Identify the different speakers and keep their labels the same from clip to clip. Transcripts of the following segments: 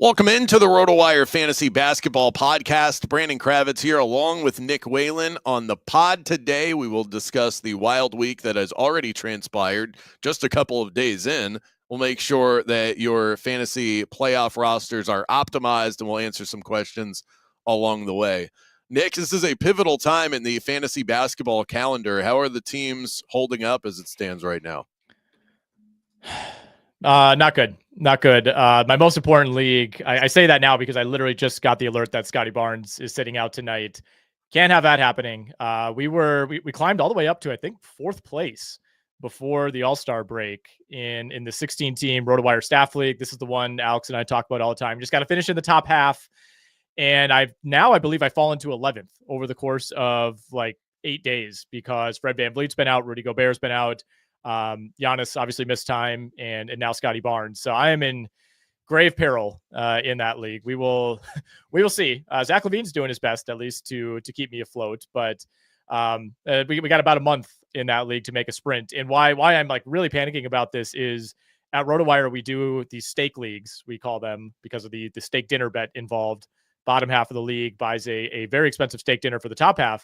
Speaker 1: Welcome into the RotoWire Fantasy Basketball Podcast. Brandon Kravitz here along with Nick Whalen. On the pod today, we will discuss the wild week that has already transpired just a couple of days in. We'll make sure that your fantasy playoff rosters are optimized, and we'll answer some questions along the way. Nick, this is a pivotal time in the fantasy basketball calendar. How are the teams holding up as it stands right now?
Speaker 2: Not good. My most important league, I say that now because I literally just got the alert that Scotty Barnes is sitting out tonight. Can't have that happening. We climbed all the way up to, I think, 4th place before the All-Star break in the 16-team RotoWire Staff League. This is the one Alex and I talk about all the time. Just got to finish in the top half. And I believe I've fallen to 11th over the course of like 8 days because Fred VanVleet's been out, Rudy Gobert's been out. Giannis obviously missed time, and now Scotty Barnes. So I am in grave peril in that league. We will see. Zach LaVine's doing his best, at least to keep me afloat. But we got about a month in that league to make a sprint. And why I'm like really panicking about this is at RotoWire we do these stake leagues, we call them, because of the steak dinner bet involved. Bottom half of the league buys a very expensive steak dinner for the top half.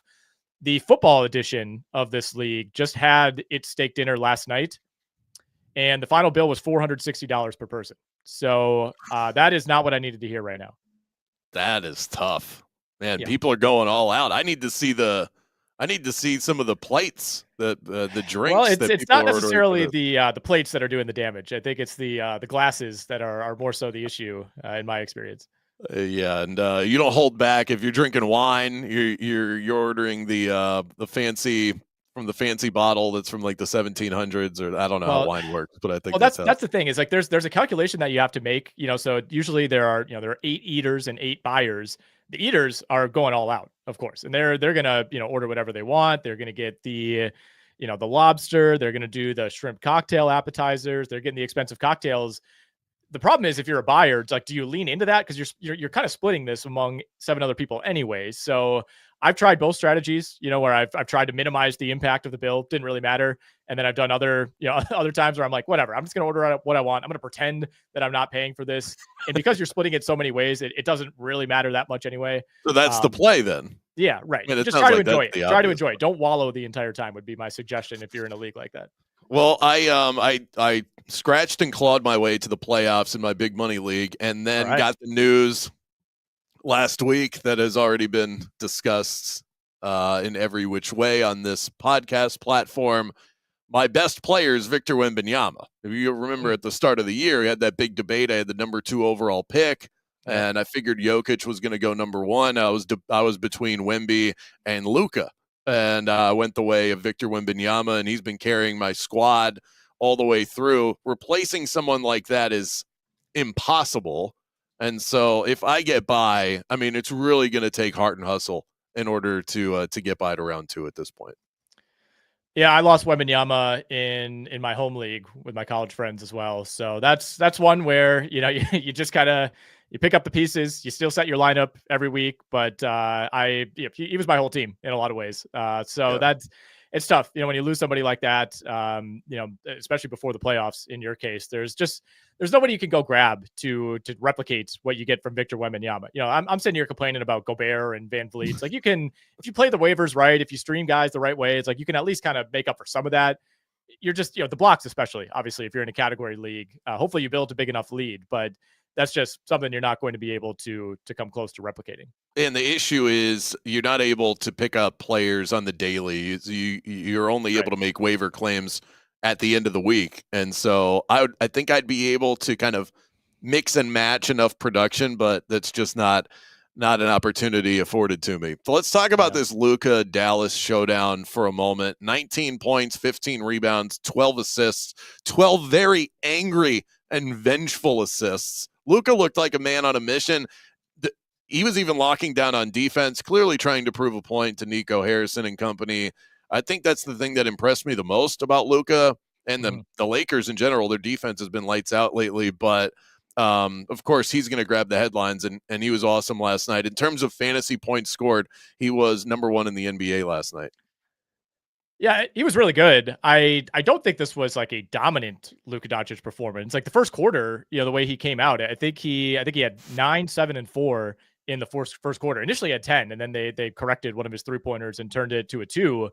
Speaker 2: The football edition of this league just had its steak dinner last night, and the final bill was $460 per person. So that is not what I needed to hear right now.
Speaker 1: That is tough, man. Yeah. People are going all out. I need to see some of the plates, the drinks.
Speaker 2: Well, it's not necessarily the plates that are doing the damage. I think it's the glasses that are more so the issue in my experience.
Speaker 1: Yeah, and you don't hold back if you're drinking wine. You're ordering the fancy from the fancy bottle that's from like the 1700s, or I don't know how wine works, but I think
Speaker 2: that's the thing is like there's a calculation that you have to make. So usually there are 8 eaters and 8 buyers. The eaters are going all out, of course, and they're gonna order whatever they want. They're gonna get the the lobster. They're gonna do the shrimp cocktail appetizers. They're getting the expensive cocktails. The problem is if you're a buyer, it's like, do you lean into that? Because you're kind of splitting this among 7 other people anyway. So I've tried both strategies, where I've tried to minimize the impact of the bill. Didn't really matter. And then I've done other times where I'm like, whatever, I'm just going to order what I want. I'm going to pretend that I'm not paying for this. And because you're splitting it so many ways, it doesn't really matter that much anyway.
Speaker 1: So that's the play then.
Speaker 2: Yeah, right. I mean, just try to enjoy it. Try to enjoy it. Don't wallow the entire time would be my suggestion if you're in a league like that.
Speaker 1: Well, I scratched and clawed my way to the playoffs in my big money league, and then got the news last week that has already been discussed in every which way on this podcast platform. My best player is Victor Wembanyama. If you remember at the start of the year, we had that big debate. I had the number 2 overall pick, and I figured Jokic was going to go number 1. I was between Wemby and Luka. And I went the way of Victor Wembanyama, and he's been carrying my squad all the way through. Replacing someone like that is impossible. And so if I get by, I mean, it's really going to take heart and hustle in order to get by to round 2 at this point.
Speaker 2: Yeah, I lost Wembanyama in my home league with my college friends as well. So that's one where, you just kind of, you pick up the pieces, you still set your lineup every week, but he was my whole team in a lot of ways. It's tough, when you lose somebody like that, especially before the playoffs. In your case, there's nobody you can go grab to replicate what you get from Victor Wembanyama. I'm sitting here complaining about Gobert and VanVleet. It's like you can, if you play the waivers right, if you stream guys the right way, it's like you can at least kind of make up for some of that. You're just, the blocks, especially obviously if you're in a category league, hopefully you build a big enough lead, but that's just something you're not going to be able to come close to replicating.
Speaker 1: And the issue is you're not able to pick up players on the daily. You're only able to make waiver claims at the end of the week. And so I think I'd be able to kind of mix and match enough production, but that's just not an opportunity afforded to me. So let's talk about this Luka Dallas showdown for a moment. 19 points, 15 rebounds, 12 assists, 12 very angry and vengeful assists. Luka looked like a man on a mission. He was even locking down on defense, clearly trying to prove a point to Nico Harrison and company. I think that's the thing that impressed me the most about Luka and the Lakers in general. Their defense has been lights out lately, but of course he's going to grab the headlines, and he was awesome last night. In terms of fantasy points scored, he was number 1 in the NBA last night.
Speaker 2: Yeah, he was really good. I don't think this was like a dominant Luka Doncic performance. Like the first quarter, the way he came out, I think he had 9, 7, and 4 in the first quarter. Initially he had 10, and then they corrected one of his 3-pointers and turned it to a 2.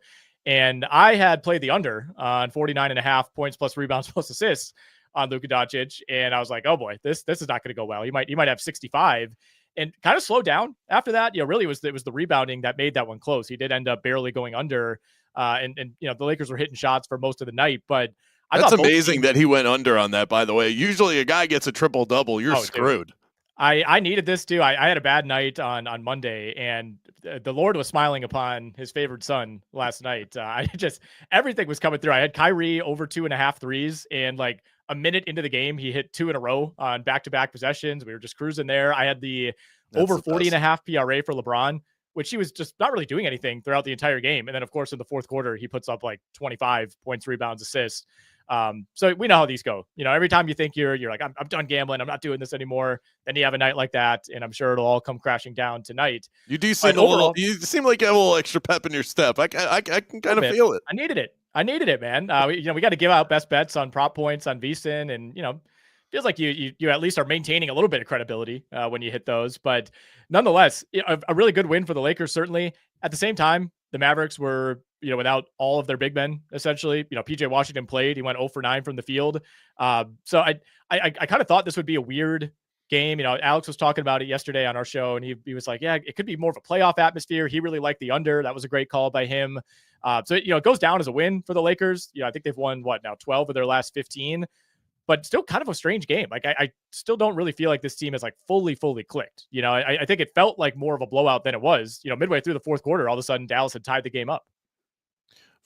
Speaker 2: And I had played the under on 49.5 points plus rebounds plus assists on Luka Doncic, and I was like, oh boy, this is not going to go well. He might have 65. And kind of slowed down after that. Really it was the rebounding that made that one close. He did end up barely going under. And the Lakers were hitting shots for most of the night, but
Speaker 1: That's amazing that he went under on that, by the way. Usually a guy gets a triple double, you're screwed.
Speaker 2: Dude. I needed this too. I had a bad night on Monday, and the Lord was smiling upon his favored son last night. Everything was coming through. I had Kyrie over 2.5 threes, and like a minute into the game, he hit 2 in a row on back-to-back possessions. We were just cruising there. I had over 40.5 PRA for LeBron, which he was just not really doing anything throughout the entire game. And then, of course, in the fourth quarter, he puts up like 25 points, rebounds, assists. So we know how these go. Every time you think you're like, I'm done gambling, I'm not doing this anymore, then you have a night like that, and I'm sure it'll all come crashing down tonight.
Speaker 1: You do seem you seem like you have a little extra pep in your step. I can kind of feel it.
Speaker 2: I needed it, man. We got to give out best bets on prop points on VSiN, and feels like you at least are maintaining a little bit of credibility when you hit those. But nonetheless, a really good win for the Lakers, certainly. At the same time, the Mavericks were, without all of their big men, essentially. PJ Washington played. He went 0 for 9 from the field. So I kind of thought this would be a weird game. Alex was talking about it yesterday on our show, and he was like, yeah, it could be more of a playoff atmosphere. He really liked the under. That was a great call by him. So it goes down as a win for the Lakers. I think they've won, 12 of their last 15. But still kind of a strange game. Like I still don't really feel like this team is like fully clicked. I think it felt like more of a blowout than it was. Midway through the fourth quarter, all of a sudden Dallas had tied the game up.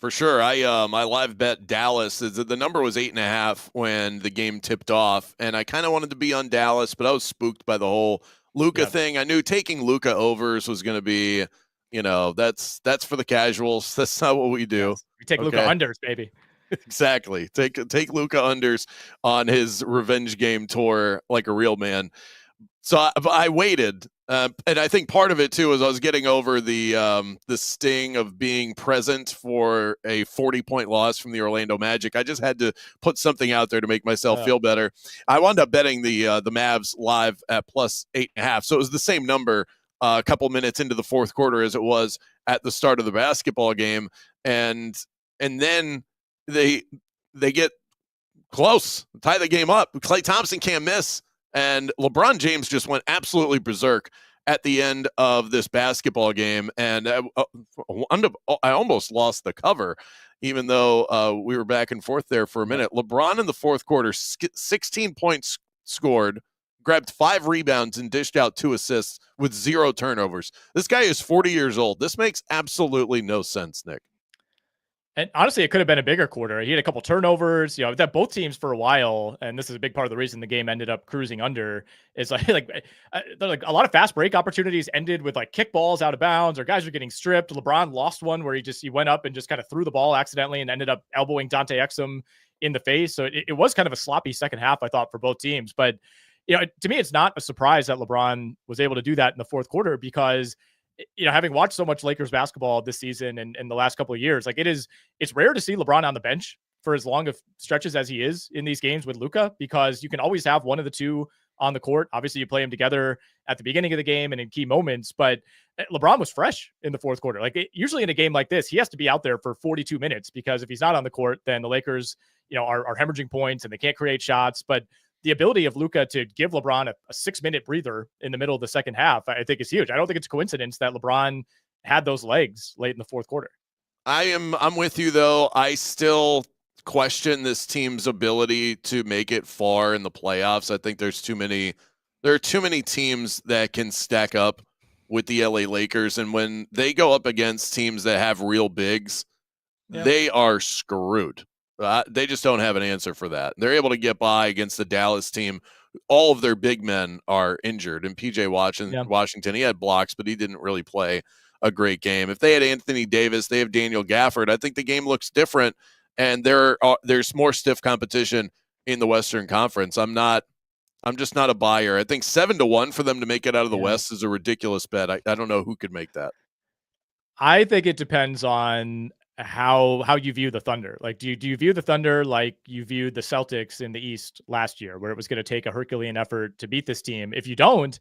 Speaker 1: For sure. I live bet Dallas. The number was 8.5 when the game tipped off, and I kind of wanted to be on Dallas, but I was spooked by the whole Luka thing. I knew taking Luka overs was going to be, that's for the casuals. That's not what we do.
Speaker 2: Yes. We take Luka unders, baby.
Speaker 1: Exactly. Take Luka unders on his revenge game tour like a real man. So I waited, and I think part of it too is I was getting over the sting of being present for a 40-point loss from the Orlando Magic. I just had to put something out there to make myself feel better. I wound up betting the Mavs live at plus 8.5, so it was the same number a couple minutes into the fourth quarter as it was at the start of the basketball game, and then they get close, tie the game up. Klay Thompson can't miss, and LeBron James just went absolutely berserk at the end of this basketball game, and I almost lost the cover, even though we were back and forth there for a minute. LeBron in the fourth quarter, 16 points scored, grabbed 5 rebounds, and dished out 2 assists with 0 turnovers. This guy is 40 years old. This makes absolutely no sense, Nick.
Speaker 2: And honestly, it could have been a bigger quarter. He had a couple turnovers, that both teams for a while. And this is a big part of the reason the game ended up cruising under is like a lot of fast break opportunities ended with like kickballs out of bounds, or guys are getting stripped. LeBron lost one where he went up and just kind of threw the ball accidentally and ended up elbowing Dante Exum in the face. So it was kind of a sloppy second half, I thought, for both teams. But, to me, it's not a surprise that LeBron was able to do that in the fourth quarter because having watched so much Lakers basketball this season and the last couple of years, like it's rare to see LeBron on the bench for as long of stretches as he is in these games with Luka, because you can always have one of the two on the court. Obviously, you play them together at the beginning of the game and in key moments, but LeBron was fresh in the fourth quarter. Usually in a game like this, he has to be out there for 42 minutes because if he's not on the court, then the Lakers, are hemorrhaging points and they can't create shots. But the ability of Luka to give LeBron a 6-minute breather in the middle of the second half, I think is huge. I don't think it's a coincidence that LeBron had those legs late in the fourth quarter.
Speaker 1: I'm with you though. I still question this team's ability to make it far in the playoffs. I think there are too many teams that can stack up with the LA Lakers, and when they go up against teams that have real bigs, they are screwed. They just don't have an answer for that. They're able to get by against the Dallas team. All of their big men are injured. And PJ Washington, he had blocks, but he didn't really play a great game. If they had Anthony Davis, they have Daniel Gafford, I think the game looks different. And there's more stiff competition in the Western Conference. I'm just not a buyer. I think 7-1 for them to make it out of the West is a ridiculous bet. I don't know who could make that.
Speaker 2: I think it depends on how you view the Thunder. Like, do you view the Thunder like you viewed the Celtics in the East last year, where it was going to take a Herculean effort to beat this team? If you don't,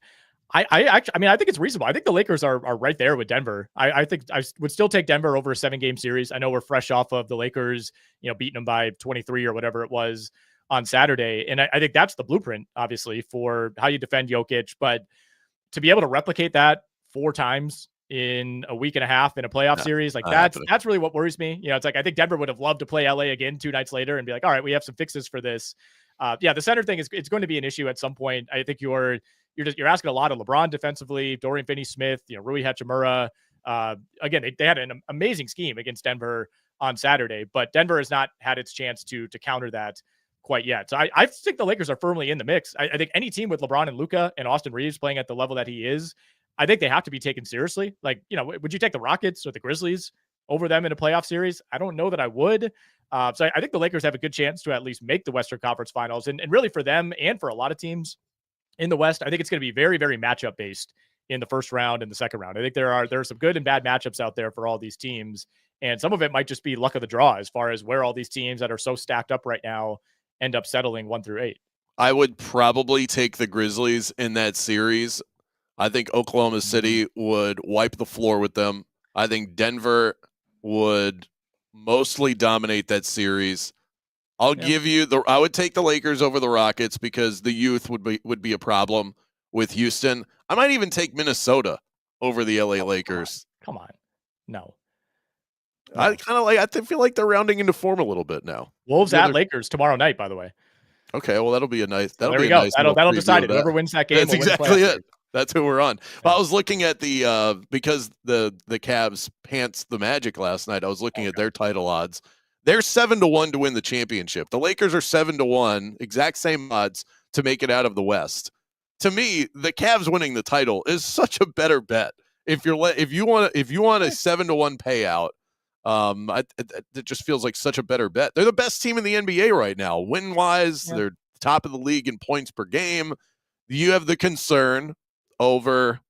Speaker 2: I mean, I think it's reasonable. I think the Lakers are right there with Denver. I think I would still take Denver over a 7-game series. I know we're fresh off of the Lakers, beating them by 23 or whatever it was on Saturday. And I think that's the blueprint, obviously, for how you defend Jokic. But to be able to replicate that 4 times in a week and a half in a playoff series, like that's really what worries me. It's like, I think Denver would have loved to play LA again 2 nights later and be like, all right, we have some fixes for this. The center thing it's going to be an issue at some point. I think you're asking a lot of LeBron defensively, Dorian Finney-Smith, Rui Hachimura. Again, they had an amazing scheme against Denver on Saturday, but Denver has not had its chance to counter that quite yet. So I think the Lakers are firmly in the mix. I think any team with LeBron and Luka and Austin Reeves playing at the level that he is, I think they have to be taken seriously. Like, would you take the Rockets or the Grizzlies over them in a playoff series? I don't know that I would. So I think the Lakers have a good chance to at least make the Western Conference Finals. And really for them and for a lot of teams in the West, I think it's going to be very, very matchup based in the first round and the second round. I think there are some good and bad matchups out there for all these teams. And some of it might just be luck of the draw as far as where all these teams that are so stacked up right now end up settling 1 through 8.
Speaker 1: I would probably take the Grizzlies in that series. I think Oklahoma City would wipe the floor with them. I think Denver would mostly dominate that series. I would take the Lakers over the Rockets because the youth would be a problem with Houston. I might even take Minnesota over the LA Lakers.
Speaker 2: Come on. No.
Speaker 1: I feel like they're rounding into form a little bit now.
Speaker 2: Wolves at Lakers tomorrow night, by the way.
Speaker 1: Okay, well that'll be a nice.
Speaker 2: There we go. That'll decide it. Whoever wins that game.
Speaker 1: That's exactly it. That's who we're on. Well, I was looking at the because the Cavs pants the Magic last night. I was looking at their title odds. They're 7-1 to win the championship. The Lakers are 7-1, exact same odds to make it out of the West. To me, the Cavs winning the title is such a better bet. If you want a 7-1 payout, it just feels like such a better bet. They're the best team in the NBA right now, win wise. They're top of the league in points per game. You have the concern over,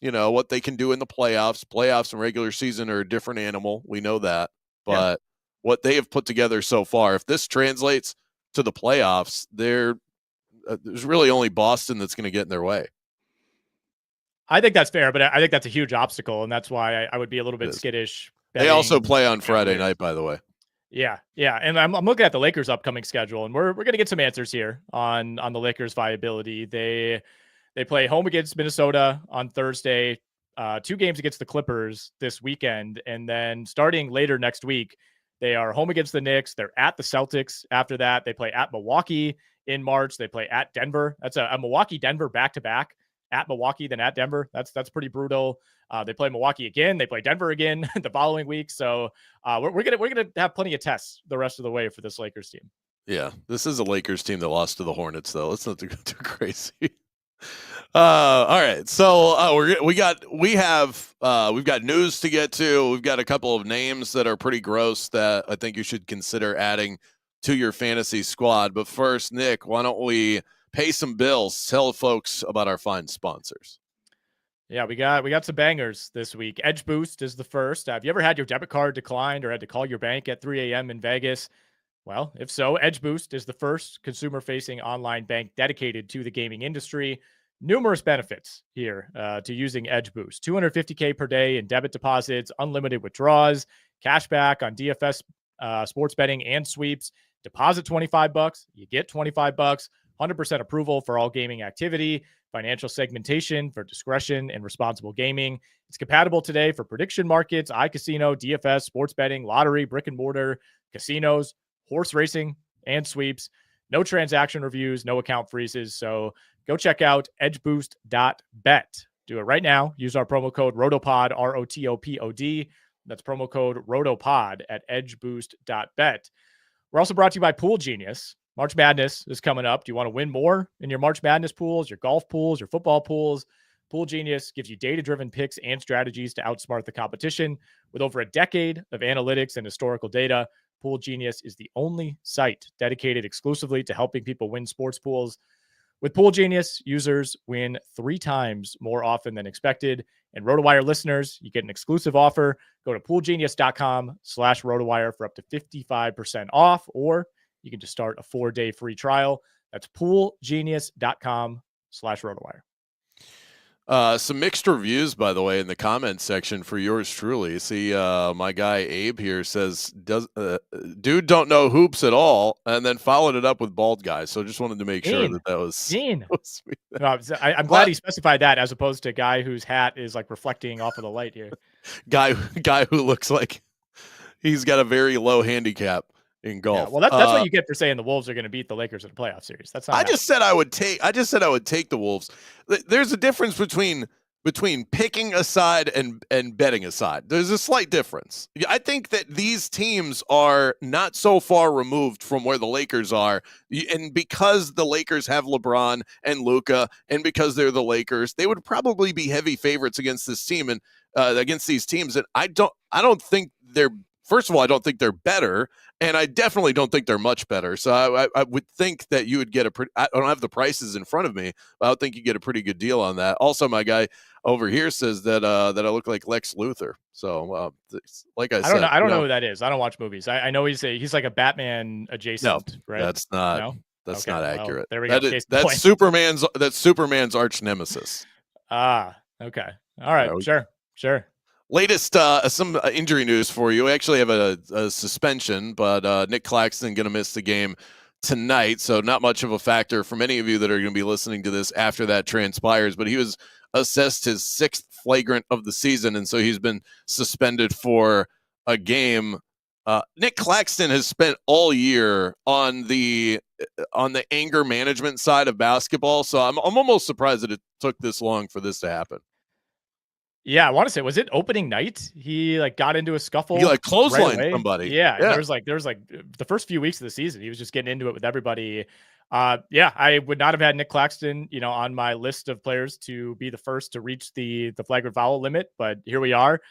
Speaker 1: what they can do in the playoffs. Playoffs and regular season are a different animal. We know that, but what they have put together so far, if this translates to the playoffs, there's really only Boston that's going to get in their way.
Speaker 2: I think that's fair, but I think that's a huge obstacle, and that's why I would be a little bit skittish.
Speaker 1: They also play on Friday night, by the way.
Speaker 2: Yeah. And I'm looking at the Lakers' upcoming schedule, and we're going to get some answers here on the Lakers' viability. They play home against Minnesota on Thursday, 2 games against the Clippers this weekend, and then starting later next week, they are home against the Knicks. They're at the Celtics. After that, they play at Milwaukee in March. They play at Denver. That's a Milwaukee-Denver back-to-back. At Milwaukee, then at Denver. That's pretty brutal. They play Milwaukee again. They play Denver again the following week. So we're gonna have plenty of tests the rest of the way for this Lakers team.
Speaker 1: Yeah, this is a Lakers team that lost to the Hornets, though. Let's not do too crazy. All right, so we've got news to get to. We've got a couple of names that are pretty gross that I think you should consider adding to your fantasy squad. But first, Nick, why don't we pay some bills? Tell folks about our fine sponsors.
Speaker 2: Yeah, we got some bangers this week. Edge Boost is the first. Have you ever had your debit card declined or had to call your bank at 3 a.m. in Vegas? Well, if so, Edge Boost is the first consumer-facing online bank dedicated to the gaming industry. Numerous benefits here to using Edge Boost. $250K per day in debit deposits, unlimited withdrawals, cash back on DFS sports betting and sweeps. Deposit $25, you get $25. 100% approval for all gaming activity, financial segmentation for discretion and responsible gaming. It's compatible today for prediction markets, iCasino, DFS, sports betting, lottery, brick and mortar, casinos, horse racing, and sweeps. No transaction reviews, no account freezes. So go check out edgeboost.bet. Do it right now. Use our promo code ROTOPOD, ROTOPOD. That's promo code ROTOPOD at edgeboost.bet. We're also brought to you by Pool Genius. March Madness is coming up. Do you want to win more in your March Madness pools, your golf pools, your football pools? Pool Genius gives you data-driven picks and strategies to outsmart the competition. With over a decade of analytics and historical data, Pool Genius is the only site dedicated exclusively to helping people win sports pools. With Pool Genius, users win 3 times more often than expected, And RotoWire listeners, you get an exclusive offer. Go to poolgenius.com/RotoWire for up to 55% off, or you can just start a 4-day free trial. That's poolgenius.com/RotoWire.
Speaker 1: Some mixed reviews, by the way, in the comments section for yours truly. See, my guy Abe here says, dude don't know hoops at all, and then followed it up with bald guy. So just wanted to make sure that was
Speaker 2: Dean.
Speaker 1: was me.
Speaker 2: No, I'm glad he specified that, as opposed to guy whose hat is like reflecting off of the light here.
Speaker 1: Guy who looks like he's got a very low handicap in golf.
Speaker 2: Yeah, well, that's what you get for saying the Wolves are going to beat the Lakers in a playoff series. That's not.
Speaker 1: I just said I would take the Wolves. There's a difference between picking a side and betting a side. There's a slight difference. I think that these teams are not so far removed from where the Lakers are, and because the Lakers have LeBron and Luka, and because they're the Lakers, they would probably be heavy favorites against this team and against these teams. And I don't think they're. First of all, I don't think they're better, and I definitely don't think they're much better. So I would think that you would get I don't have the prices in front of me, but I would think you get a pretty good deal on that. Also, my guy over here says that I look like Lex Luthor. So, like I said,
Speaker 2: I don't know who that is. I don't watch movies. I know he's like a Batman adjacent.
Speaker 1: No,
Speaker 2: right?
Speaker 1: That's not.
Speaker 2: No?
Speaker 1: That's
Speaker 2: Okay,
Speaker 1: not
Speaker 2: well,
Speaker 1: accurate.
Speaker 2: there we go.
Speaker 1: That's Superman's arch nemesis.
Speaker 2: Okay. All right. Sure.
Speaker 1: Latest some injury news for you. We actually have a suspension, but NIc Claxton going to miss the game tonight, so not much of a factor for many of you that are going to be listening to this after that transpires. But he was assessed his 6th flagrant of the season, and so he's been suspended for a game. NIc Claxton has spent all year on the anger management side of basketball, so I'm almost surprised that it took this long for this to happen.
Speaker 2: Yeah, I want to say, was it opening night? He like got into a scuffle.
Speaker 1: He like clotheslined somebody.
Speaker 2: Yeah. There was like the first few weeks of the season, he was just getting into it with everybody. I would not have had NIc Claxton, on my list of players to be the first to reach the flagrant foul limit, but here we are.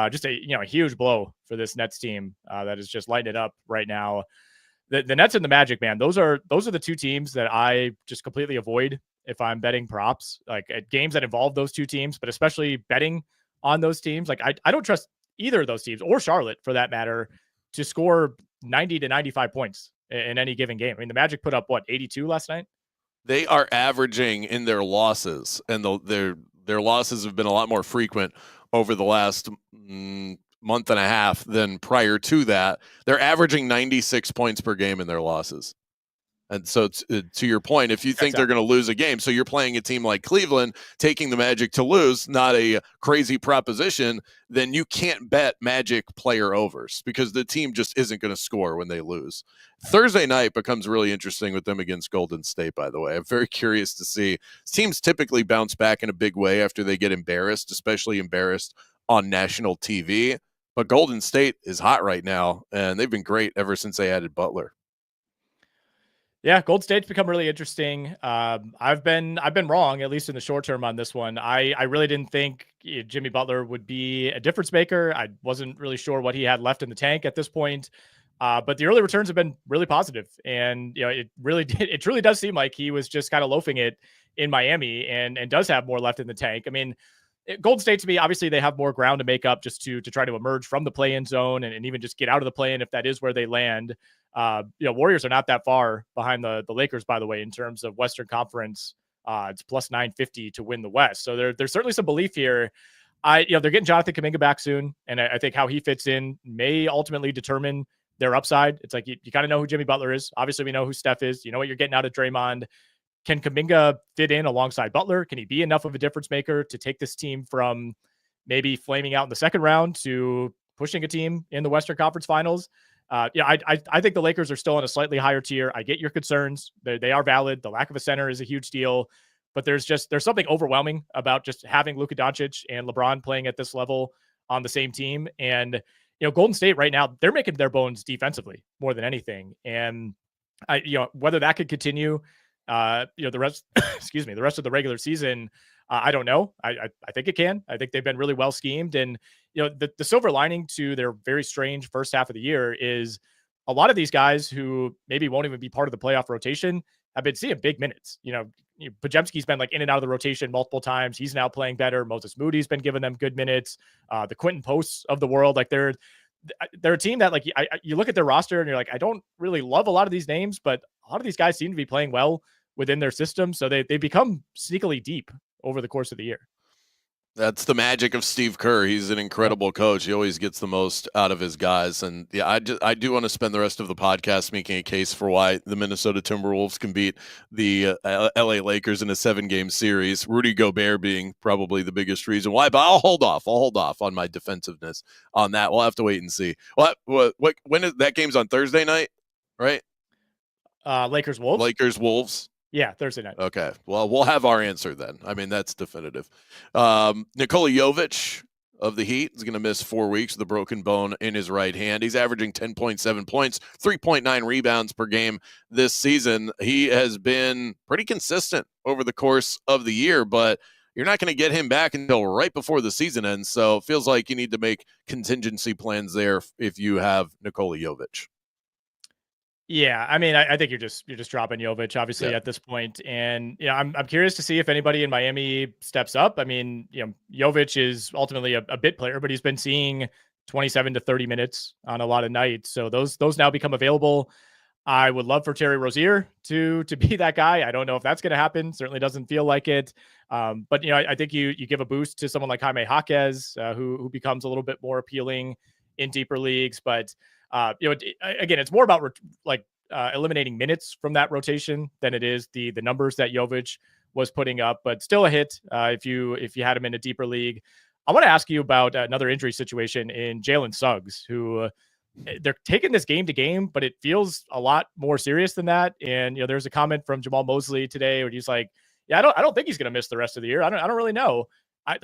Speaker 2: Just a huge blow for this Nets team that is just lighting it up right now. The Nets and the Magic, man, those are the two teams that I just completely avoid if I'm betting props, like at games that involve those two teams, but especially betting on those teams. Like I don't trust either of those teams, or Charlotte for that matter, to score 90 to 95 points in any given game. I mean, the Magic put up 82 last night.
Speaker 1: They are averaging in their losses, and their losses have been a lot more frequent over the last month and a half than prior to that. They're averaging 96 points per game in their losses. And so to your point, if you think they're going to lose a game, so you're playing a team like Cleveland, taking the Magic to lose, not a crazy proposition, then you can't bet Magic player overs because the team just isn't going to score when they lose. Thursday night becomes really interesting with them against Golden State, by the way. I'm very curious to see. Teams typically bounce back in a big way after they get embarrassed, especially embarrassed on national TV. But Golden State is hot right now, and they've been great ever since they added Butler.
Speaker 2: Yeah, Gold State's become really interesting. I've been wrong, at least in the short term, on this one. I really didn't think Jimmy Butler would be a difference maker. I wasn't really sure what he had left in the tank at this point. But the early returns have been really positive, and it truly does seem like he was just kind of loafing it in Miami, and does have more left in the tank. I mean, Golden State, to me, obviously they have more ground to make up just to try to emerge from the play-in zone and even just get out of the play-in if that is where they land. Warriors are not that far behind the Lakers, by the way, in terms of Western Conference. It's plus 950 to win the West. So there's certainly some belief here. They're getting Jonathan Kuminga back soon, and I think how he fits in may ultimately determine their upside. It's like you kind of know who Jimmy Butler is. Obviously, we know who Steph is. You know what you're getting out of Draymond. Can Kuminga fit in alongside Butler? Can he be enough of a difference maker to take this team from maybe flaming out in the second round to pushing a team in the Western Conference Finals? I think the Lakers are still on a slightly higher tier. I get your concerns. They are valid. The lack of a center is a huge deal, but there's something overwhelming about just having Luka Doncic and LeBron playing at this level on the same team. And, Golden State right now, they're making their bones defensively more than anything. And whether that could continue, the rest, the rest of the regular season, I don't know. I think it can. I think they've been really well schemed. And, the silver lining to their very strange first half of the year is a lot of these guys who maybe won't even be part of the playoff rotation have been seeing big minutes. Podziemski's been like in and out of the rotation multiple times. He's now playing better. Moses Moody's been giving them good minutes. The Quentin Posts of the world, like they're a team that like you look at their roster and you're like, I don't really love a lot of these names, but a lot of these guys seem to be playing well within their system. So they become sneakily deep over the course of the year.
Speaker 1: That's the magic of Steve Kerr. He's an incredible coach. He always gets the most out of his guys. And yeah, I do want to spend the rest of the podcast making a case for why the Minnesota Timberwolves can beat the LA Lakers in a 7-game series. Rudy Gobert being probably the biggest reason why. But I'll hold off on my defensiveness on that. We'll have to wait and see. When is that game's on Thursday night, right?
Speaker 2: Lakers
Speaker 1: Wolves.
Speaker 2: Yeah, Thursday night.
Speaker 1: Okay. Well, we'll have our answer then. I mean, that's definitive. Nikola Jovic of the Heat is going to miss 4 weeks with a broken bone in his right hand. He's averaging 10.7 points, 3.9 rebounds per game this season. He has been pretty consistent over the course of the year, but you're not going to get him back until right before the season ends. So it feels like you need to make contingency plans there if you have Nikola Jovic.
Speaker 2: Yeah, I mean, I think you're just dropping Jovic, obviously, at this point. And I'm curious to see if anybody in Miami steps up. I mean, Jovic is ultimately a bit player, but he's been seeing 27 to 30 minutes on a lot of nights. So those now become available. I would love for Terry Rozier to be that guy. I don't know if that's going to happen. Certainly doesn't feel like it. But I think you give a boost to someone like Jaime Jaquez, who becomes a little bit more appealing in deeper leagues. But again, it's more about eliminating minutes from that rotation than it is the numbers that Jovic was putting up, but still a hit if you had him in a deeper league. I want to ask you about another injury situation in Jalen Suggs, who they're taking this game to game, but it feels a lot more serious than that. And there's a comment from Jamal Mosley today where he's like, "Yeah, I don't think he's going to miss the rest of the year. I don't really know."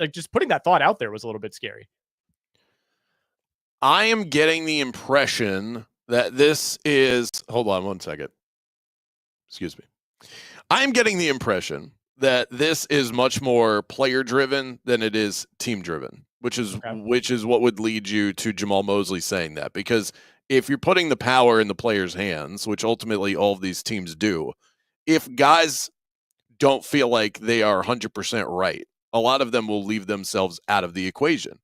Speaker 2: Just putting that thought out there was a little bit scary.
Speaker 1: I am getting the impression that this is, hold on one second. Excuse me. I'm getting the impression that this is much more player driven than it is team driven, which is what would lead you to Jamal Mosley saying that. Because if you're putting the power in the players' hands, which ultimately all of these teams do, if guys don't feel like they are 100% right, a lot of them will leave themselves out of the equation.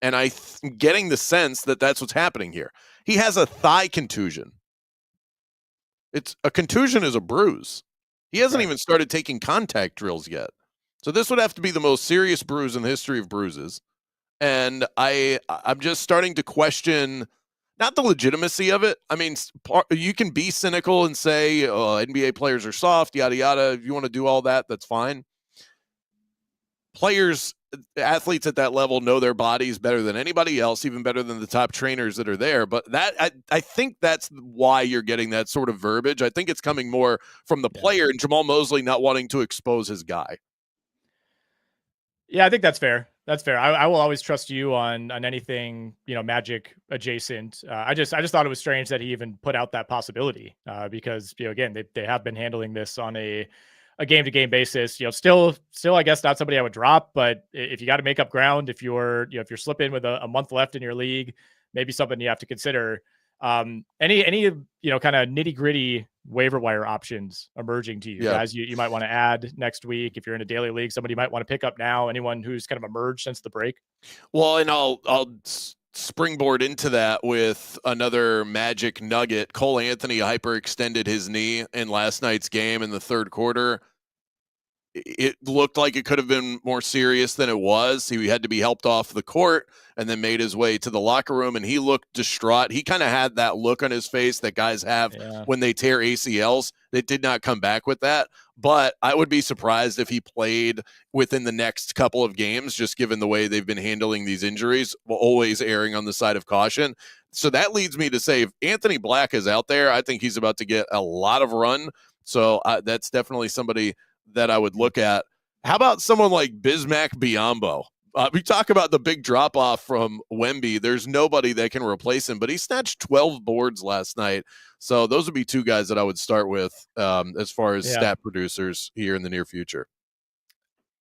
Speaker 1: And I'm getting the sense that that's what's happening here. He has a thigh contusion. It's a contusion is a bruise. He hasn't even started taking contact drills yet. So this would have to be the most serious bruise in the history of bruises. And I'm just starting to question not the legitimacy of it. I mean, you can be cynical and say NBA players are soft, yada, yada. If you want to do all that, that's fine. Athletes at that level know their bodies better than anybody else, even better than the top trainers that are there. But I think that's why you're getting that sort of verbiage. I think it's coming more from the player and Jamal Mosley not wanting to expose his guy.
Speaker 2: Yeah, I think that's fair. That's fair. I will always trust you on anything, Magic adjacent. I just thought it was strange that he even put out that possibility because, again, they have been handling this on a game-to-game basis. Still, I guess not somebody I would drop, but if you got to make up ground, if you're slipping with a month left in your league, maybe something you have to consider. Any kind of nitty-gritty waiver wire options emerging to you guys you might want to add next week? If you're in a daily league, somebody you might want to pick up now, anyone who's kind of emerged since the break?
Speaker 1: Well, and I'll springboard into that with another Magic nugget. Cole Anthony hyperextended his knee in last night's game in the third quarter. It looked like it could have been more serious than it was. He had to be helped off the court and then made his way to the locker room, and he looked distraught. He kind of had that look on his face that guys have when they tear ACLs. It did not come back with that, but I would be surprised if he played within the next couple of games, just given the way they've been handling these injuries, always erring on the side of caution. So that leads me to say, if Anthony Black is out there, I think he's about to get a lot of run. So that's definitely somebody that I would look at. How about someone like Bismack Biyombo? We talk about the big drop-off from Wemby. There's nobody that can replace him, but he snatched 12 boards last night. So those would be two guys that I would start with as far as stat producers here in the near future.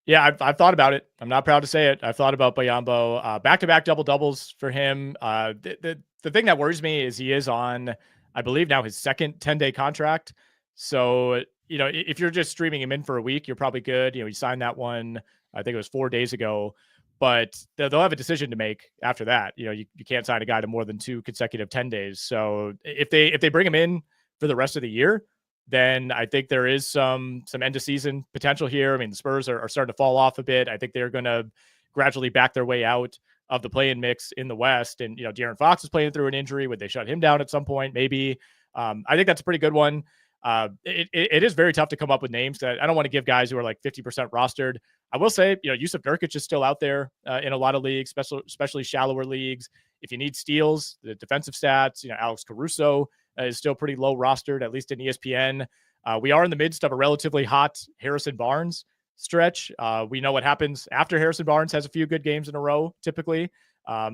Speaker 2: Yeah, I've thought about it. I'm not proud to say it. I've thought about Biyombo. Back-to-back double-doubles for him. The thing that worries me is he is on, I believe now, his second 10-day contract. So if you're just streaming him in for a week, you're probably good. He signed that one, I think it was 4 days ago, but they'll have a decision to make after that. You can't sign a guy to more than 2 consecutive 10 days. So if they bring him in for the rest of the year, then I think there is some end of season potential here. I mean, the Spurs are starting to fall off a bit. I think they're going to gradually back their way out of the play-in mix in the West. And, De'Aaron Fox is playing through an injury. Would they shut him down at some point? Maybe. I think that's a pretty good one. It is very tough to come up with names that I don't want to give guys who are like 50% rostered. I will say, Yusuf Nurkic is still out there in a lot of leagues, especially shallower leagues. If you need steals, the defensive stats, Alex Caruso is still pretty low rostered, at least in ESPN. We are in the midst of a relatively hot Harrison Barnes stretch. We know what happens after Harrison Barnes has a few good games in a row, typically.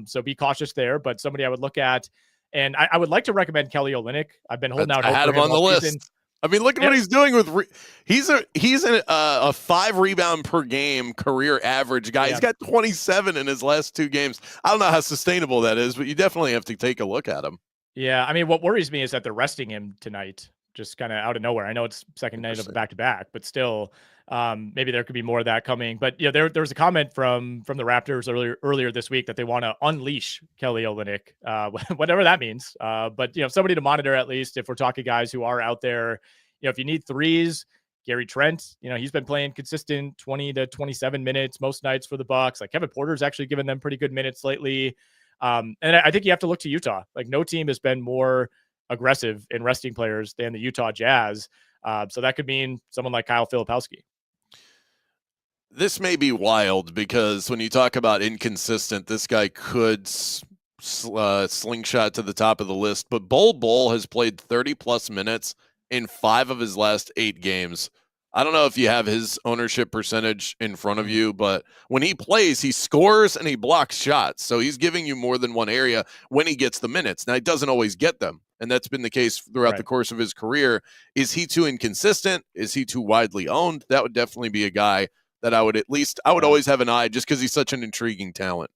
Speaker 2: So be cautious there, but somebody I would look at. And I would like to recommend Kelly Olynyk. I've been holding out hope
Speaker 1: I had
Speaker 2: for
Speaker 1: him on the list.
Speaker 2: Season.
Speaker 1: I mean, look at what he's doing with. He's a 5 rebound per game career average guy. Yeah. He's got 27 in his last 2 games. I don't know how sustainable that is, but you definitely have to take a look at him.
Speaker 2: Yeah, I mean, what worries me is that they're resting him tonight, just kind of out of nowhere. I know it's second night of back-to-back, but still, maybe there could be more of that coming. But there was a comment from the Raptors earlier this week that they want to unleash Kelly Olynyk, whatever that means. But somebody to monitor at least if we're talking guys who are out there. If you need threes, Gary Trent, he's been playing consistent 20 to 27 minutes most nights for the Bucks. Like Kevin Porter's actually given them pretty good minutes lately. And I think you have to look to Utah. Like no team has been more aggressive in resting players than the Utah Jazz. So that could mean someone like Kyle Filipowski.
Speaker 1: This may be wild because when you talk about inconsistent, this guy could slingshot to the top of the list. But Bol Bol has played 30-plus minutes in 5 of his last 8 games. I don't know if you have his ownership percentage in front of you, but when he plays, he scores and he blocks shots. So he's giving you more than one area when he gets the minutes. Now, he doesn't always get them, and that's been the case throughout the course of his career. Is he too inconsistent? Is he too widely owned? That would definitely be a guy that I would always have an eye just because he's such an intriguing talent.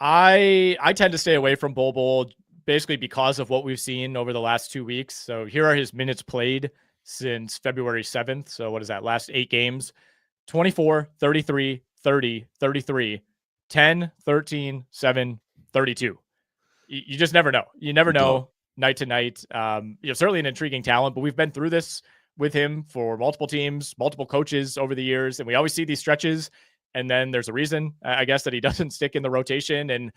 Speaker 2: I tend to stay away from Bol Bol basically because of what we've seen over the last 2 weeks. So here are his minutes played since February 7th. So what is that? Last 8 games, 24, 33, 30, 33, 10, 13, 7, 32. You just never know. You never know night to night. Certainly an intriguing talent, but we've been through this with him for multiple teams, multiple coaches over the years. And we always see these stretches. And then there's a reason, I guess, that he doesn't stick in the rotation. And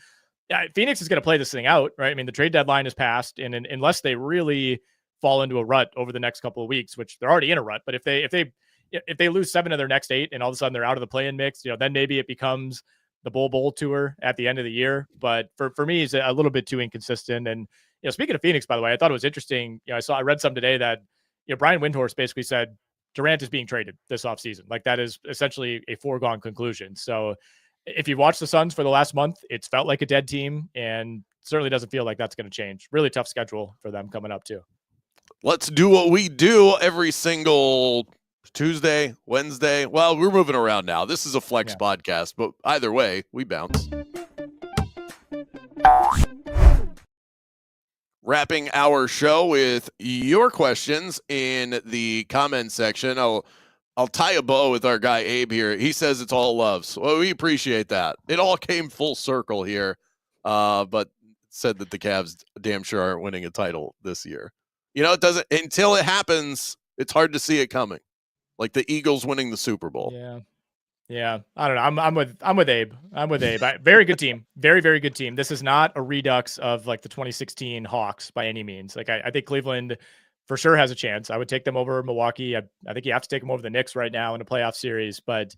Speaker 2: Phoenix is going to play this thing out, right? I mean, the trade deadline is passed. And unless they really fall into a rut over the next couple of weeks, which they're already in a rut, but if they lose 7 of their next 8 and all of a sudden they're out of the play-in mix, then maybe it becomes the Bol Bol tour at the end of the year. But for me, he's a little bit too inconsistent. And speaking of Phoenix, by the way, I thought it was interesting. I read some today that Brian Windhorst basically said Durant is being traded this offseason. Like that is essentially a foregone conclusion. So if you watch the Suns for the last month, it's felt like a dead team, and certainly doesn't feel like that's going to change. Really tough schedule for them coming up too.
Speaker 1: Let's do what we do every single Tuesday, Wednesday. Well, we're moving around now. This is a flex podcast, but either way, we bounce. Wrapping our show with your questions in the comment section. I'll tie a bow with our guy Abe here. He says it's all love. So we appreciate that. It all came full circle here, but said that the Cavs damn sure aren't winning a title this year. It doesn't until it happens. It's hard to see it coming, like the Eagles winning the Super Bowl.
Speaker 2: Yeah. I don't know. I'm with Abe. Very good team. Very, very good team. This is not a redux of like the 2016 Hawks by any means. Like I think Cleveland for sure has a chance. I would take them over Milwaukee. I think you have to take them over the Knicks right now in a playoff series. But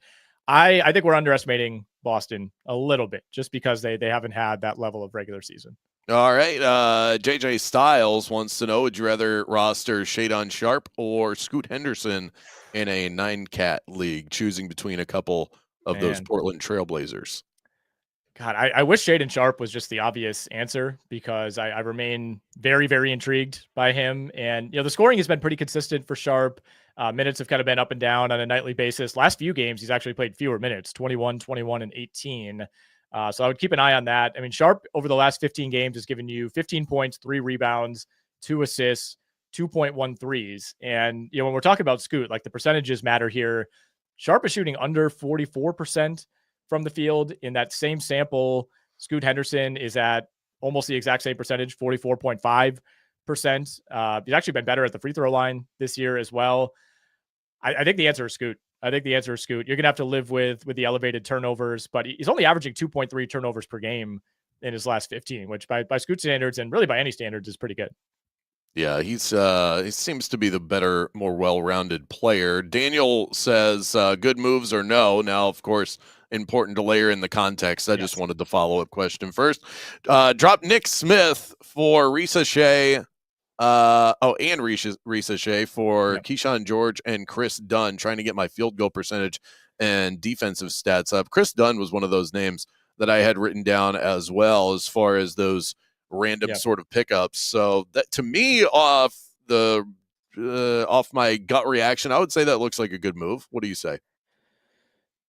Speaker 2: I think we're underestimating Boston a little bit just because they haven't had that level of regular season.
Speaker 1: All right. JJ Styles wants to know, would you rather roster Shadon Sharpe or Scoot Henderson in a 9-cat league, choosing between a couple of those Portland Trailblazers?
Speaker 2: God, I wish Shadon Sharpe was just the obvious answer because I remain very, very intrigued by him. And, the scoring has been pretty consistent for Sharpe. Minutes have kind of been up and down on a nightly basis. Last few games, he's actually played fewer minutes, 21, 21, and 18. So I would keep an eye on that. I mean, Sharpe over the last 15 games has given you 15 points, 3 rebounds, 2 assists, 2.1 threes. And, when we're talking about Scoot, like the percentages matter here. Sharpe is shooting under 44% from the field. In that same sample, Scoot Henderson is at almost the exact same percentage, 44.5%. He's actually been better at the free throw line this year as well. I think the answer is Scoot. You're going to have to live with the elevated turnovers, but he's only averaging 2.3 turnovers per game in his last 15, which by Scoot standards and really by any standards is pretty good.
Speaker 1: Yeah, he seems to be the better, more well-rounded player. Daniel says good moves or no. Now, of course, important to layer in the context. I just wanted the follow-up question first. Drop Nick Smith for Risacher. And Risacher for Kyshawn George and Chris Dunn, trying to get my field goal percentage and defensive stats up. Chris Dunn was one of those names that I had written down as well, as far as those random sort of pickups. So that, to me, off my gut reaction, I would say that looks like a good move. What do you say?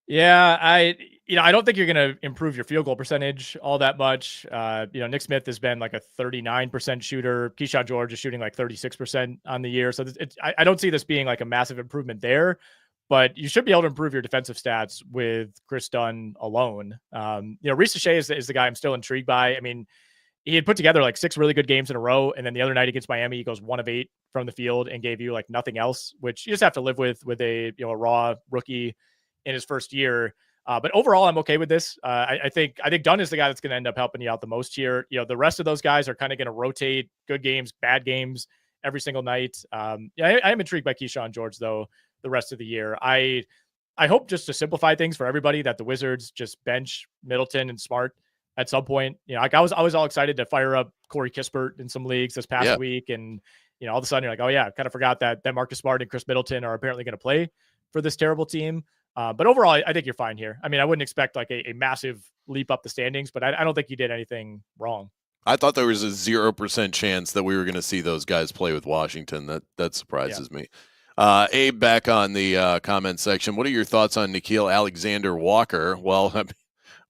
Speaker 2: Yeah, I don't think you're going to improve your field goal percentage all that much. Nick Smith has been like a 39% shooter. Kyshawn George is shooting like 36% on the year. So I don't see this being like a massive improvement there, but you should be able to improve your defensive stats with Chris Dunn alone. Risacher is the guy I'm still intrigued by. I mean, he had put together like 6 really good games in a row. And then the other night against Miami, he goes 1 of 8 from the field and gave you like nothing else, which you just have to live with a raw rookie in his first year. But overall, I'm okay with this. I think Dunn is the guy that's going to end up helping you out the most here. The rest of those guys are kind of going to rotate good games, bad games every single night. I am intrigued by Kyshawn George, though, the rest of the year. I hope, just to simplify things for everybody, that the Wizards just bench Middleton and Smart at some point. I was all excited to fire up Corey Kispert in some leagues this past week. And, all of a sudden you're like, oh yeah, I kind of forgot that Marcus Smart and Chris Middleton are apparently going to play for this terrible team. But overall, I think you're fine here. I mean, I wouldn't expect like a massive leap up the standings, but I don't think you did anything wrong.
Speaker 1: I thought there was a 0% chance that we were going to see those guys play with Washington. That surprises me. Abe, back on the comment section. What are your thoughts on Nickeil Alexander-Walker? Well,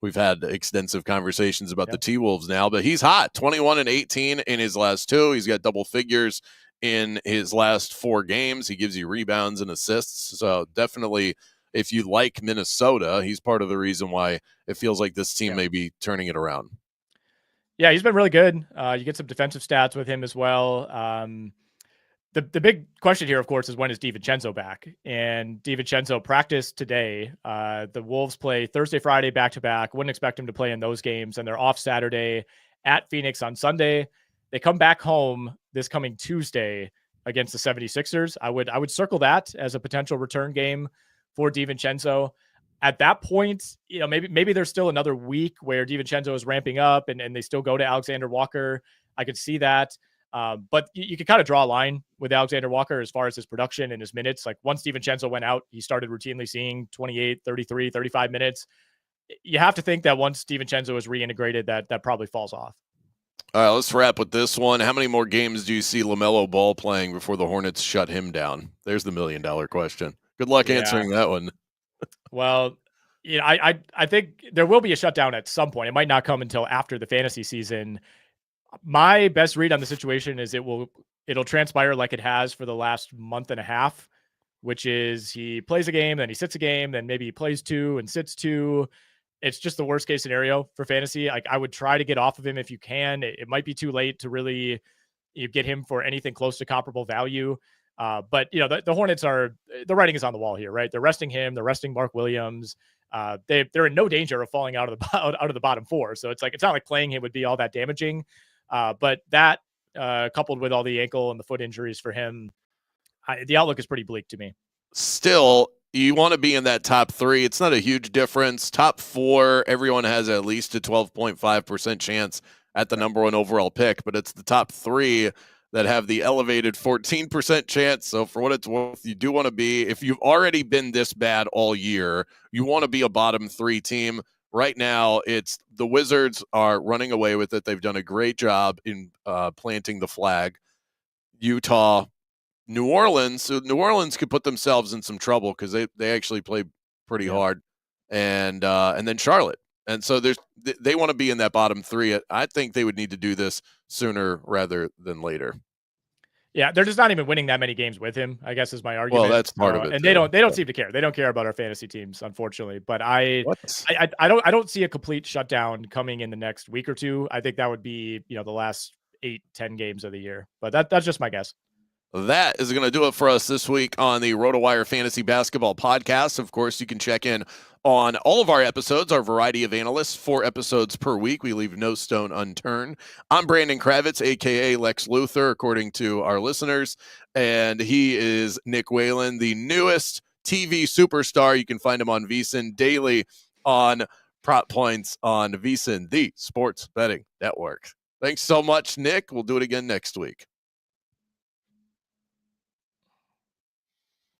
Speaker 1: we've had extensive conversations about the T-Wolves now, but he's hot. 21 and 18 in his last 2. He's got double figures in his last 4 games. He gives you rebounds and assists. So definitely, if you like Minnesota, he's part of the reason why it feels like this team may be turning it around.
Speaker 2: Yeah, he's been really good. You get some defensive stats with him as well. The big question here, of course, is when is DiVincenzo back? And DiVincenzo practiced today. The Wolves play Thursday, Friday, back-to-back. Wouldn't expect him to play in those games. And they're off Saturday at Phoenix on Sunday. They come back home this coming Tuesday against the 76ers. I would circle that as a potential return game for DiVincenzo. At that point, maybe there's still another week where DiVincenzo is ramping up and they still go to Alexander-Walker. I could see that. But you could kind of draw a line with Alexander-Walker as far as his production and his minutes. Like once DiVincenzo went out, he started routinely seeing 28, 33, 35 minutes. You have to think that once DiVincenzo is reintegrated, that probably falls off.
Speaker 1: All right, let's wrap with this one. How many more games do you see LaMelo Ball playing before the Hornets shut him down? There's the $1 million question. Good luck answering that one.
Speaker 2: Well, I think there will be a shutdown at some point. It might not come until after the fantasy season. My best read on the situation is it'll transpire like it has for the last month and a half, which is he plays a game, then he sits a game, then maybe he plays 2 and sits 2. It's just the worst case scenario for fantasy. Like I would try to get off of him if you can. It might be too late to really get him for anything close to comparable value. But the Hornets the writing is on the wall here, right? They're resting him. They're resting Mark Williams. They're in no danger of falling out of the bottom 4. So it's not like playing him would be all that damaging. But that coupled with all the ankle and the foot injuries for him, the outlook is pretty bleak to me.
Speaker 1: Still, you want to be in that top 3. It's not a huge difference. Top 4, everyone has at least a 12.5% chance at the number 1 overall pick, but it's the top 3 that have the elevated 14% chance. So for what it's worth, you do want to be, if you've already been this bad all year, you want to be a bottom 3 team. Right now, it's the Wizards are running away with it. They've done a great job in planting the flag. Utah, New Orleans. So New Orleans could put themselves in some trouble because they actually play pretty hard, and then Charlotte. And so they want to be in that bottom 3. I think they would need to do this sooner rather than later.
Speaker 2: Yeah, they're just not even winning that many games with him, I guess is my argument.
Speaker 1: Well, that's part of it.
Speaker 2: And
Speaker 1: too.
Speaker 2: they don't seem to care. They don't care about our fantasy teams, unfortunately. But I
Speaker 1: What?
Speaker 2: don't see a complete shutdown coming in the next week or two. I think that would be, the last 8-10 games of the year. But that's just my guess.
Speaker 1: That is going to do it for us this week on the RotoWire Fantasy Basketball Podcast. Of course, you can check in on all of our episodes, our variety of analysts, 4 episodes per week. We leave no stone unturned. I'm Brandon Kravitz, a.k.a. Lex Luthor, according to our listeners. And he is Nick Whalen, the newest TV superstar. You can find him on VSiN daily on Prop Points on VSiN, the sports betting network. Thanks so much, Nick. We'll do it again next week.